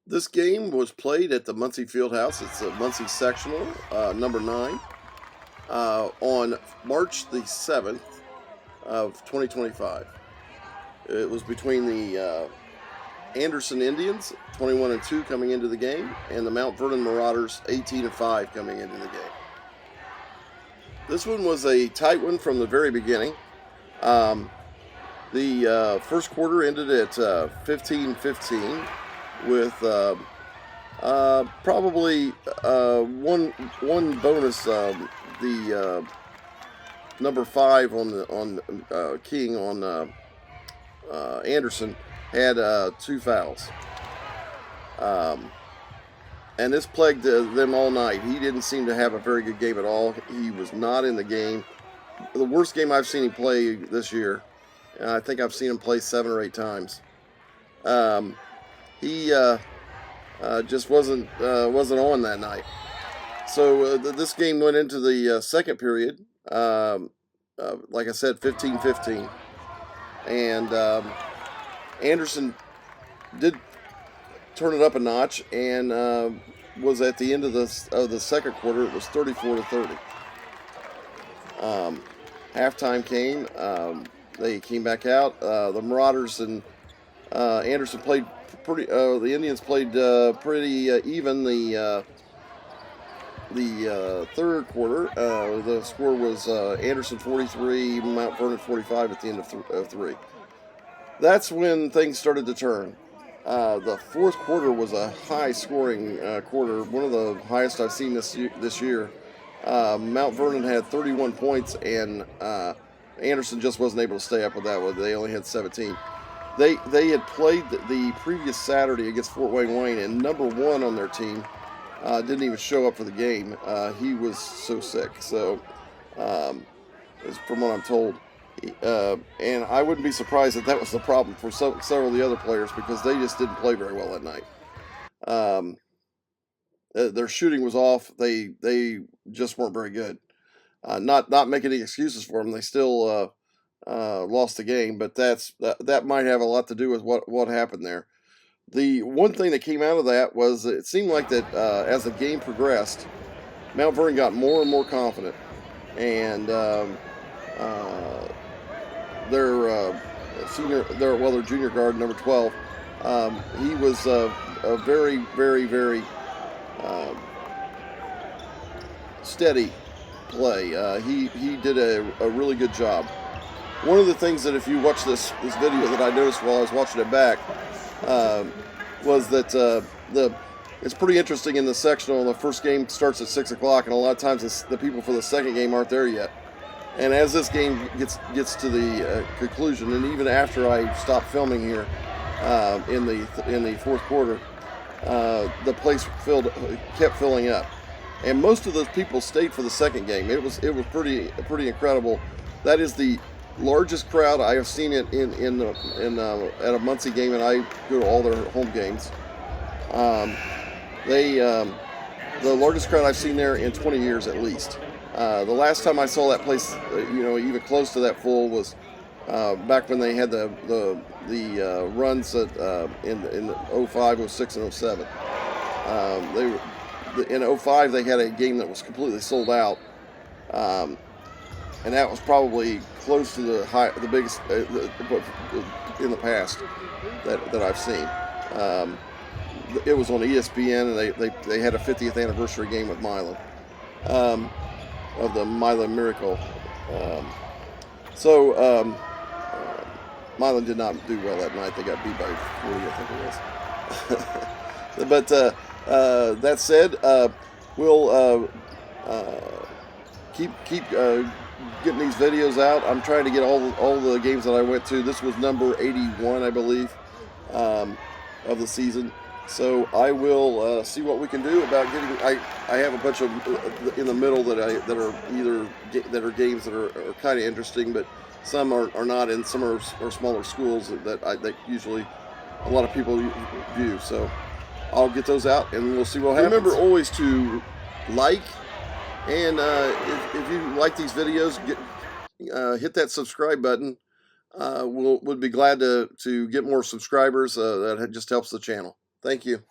This game was played at the Muncie Fieldhouse. It's the Muncie Sectional, number 9, on March the 7th of 2025. It was between the Anderson Indians, 21-2, coming into the game, and the Mount Vernon Marauders, 18-5, coming into the game. This one was a tight one from the very beginning. The first quarter ended at 15-15 with probably one bonus. The number 5 on King on Anderson had 2 fouls. And this plagued them all night. He didn't seem to have a very good game at all. He was not in the game. The worst game I've seen him play this year. I think I've seen him play 7 or 8 times. He just wasn't on that night. So this game went into the second period. Like I said, 15-15. And Anderson did turn it up a notch, and was at the end of the second quarter. It was 34-30. Halftime came. They came back out. The Marauders and Anderson played pretty. The Indians played pretty even. The third quarter, the score was Anderson 43, Mount Vernon 45 at the end of 3. That's when things started to turn. The fourth quarter was a high-scoring quarter, one of the highest I've seen this year. Mount Vernon had 31 points, and Anderson just wasn't able to stay up with that one. They only had 17. They had played the previous Saturday against Fort Wayne, and number 1 on their team didn't even show up for the game. He was so sick. So, from what I'm told. And I wouldn't be surprised if that was the problem for several of the other players, because they just didn't play very well that night. Their shooting was off. They just weren't very good. Not making any excuses for them. They still lost the game, but that might have a lot to do with what happened there. The one thing that came out of that was it seemed like that as the game progressed, Mount Vernon got more and more confident, and their junior guard, number 12, he was a very, very, very steady play. He did a really good job. One of the things that, if you watch this video, that I noticed while I was watching it back, was that it's pretty interesting in the sectional. The first game starts at 6 o'clock, and a lot of times the people for the second game aren't there yet. And as this game gets to the conclusion, and even after I stopped filming here in the fourth quarter, the place kept filling up, and most of those people stayed for the second game. It was pretty incredible. That is the largest crowd I have seen it in at a Muncie game, and I go to all their home games. The largest crowd I've seen there in 20 years at least. The last time I saw that place, even close to that full, was back when they had the runs in 05, 06, and 07. In 05 they had a game that was completely sold out, and that was probably close to the biggest in the past that I've seen. It was on ESPN, and they had a 50th anniversary game with Milan. Of the Milan Miracle. Milan did not do well that night. They got beat by 40, I think it was. But that said, we'll keep getting these videos out. I'm trying to get all the games that I went to. This was number 81, I believe, of the season. So I will see what we can do about getting. I have a bunch of in the middle that are games that are kind of interesting, but some are not, and some are smaller schools that usually a lot of people view. So I'll get those out, and we'll see what happens. Remember always to like, and if you like these videos, hit that subscribe button. Would be glad to get more subscribers. That just helps the channel. Thank you.